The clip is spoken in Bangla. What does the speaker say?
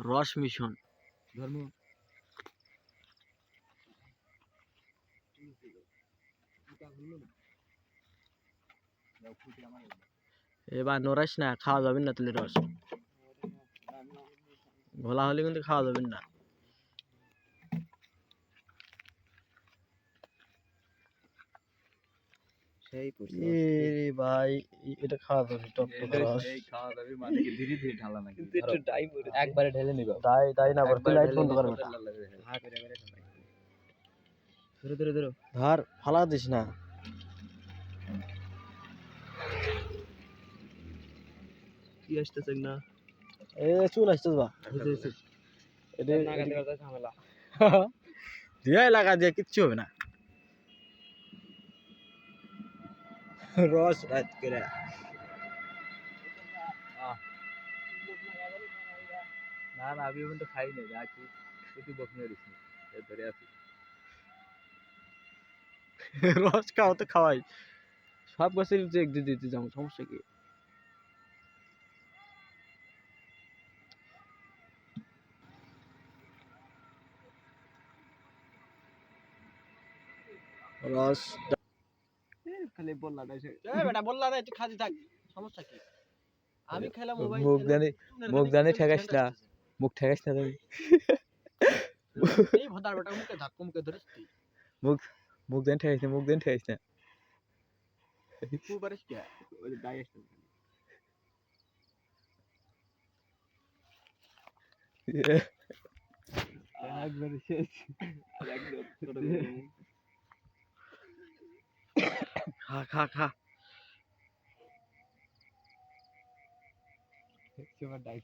রস মিশন ধর্ম এবার নড়াইস না, খাওয়া যাবে না তাহলে রস ঘোলা হলে কিন্তু খাওয়া যাবে না। সেই এ ভাই এটা খাওয়া যাবে, টক টক রস খাওয়া যাবে মানে কি ধীরে ধীরে ঢালা নাকি একটু ডাই একবারে ঢেলে নিবা ডাই ডাই না করতে লাইট বন্ধ করবে ধরো ধরো ধরো ধার ফালা দিস না। কি আসতেছে না এ চুল আসছিস বা এটা না কাটে কাটে ঝামেলা দিয়ে লাগা দিয়ে কিচ্ছু হবে না। রস রাত করে না না আমি কিন্তু খাই না আছি তুই বকনে দিস ধরে আছি রস খাওয়া তো খাওয়াই, সব গাছের যে দিতে দিতে যাবো, সমস্যা কি? রস খালি বললা না বেটা বললা না, তুই খাদি থাক, সমস্যা কি? আমি খেলাম মোবাইল, মুখ জানি ঠেকাইস না মুখ ঠেকাইস না তুমি এই ভদার বেটা মুখে ধাক্কা মুখে ধরিস তুই মুখ মুখ জানি ঠেকাইস না মুখ জানি ঠেকাইস না তুই পারিস কি? ওই ডাই আসতে একবারে শেষ খা খা খা তোমার ডাই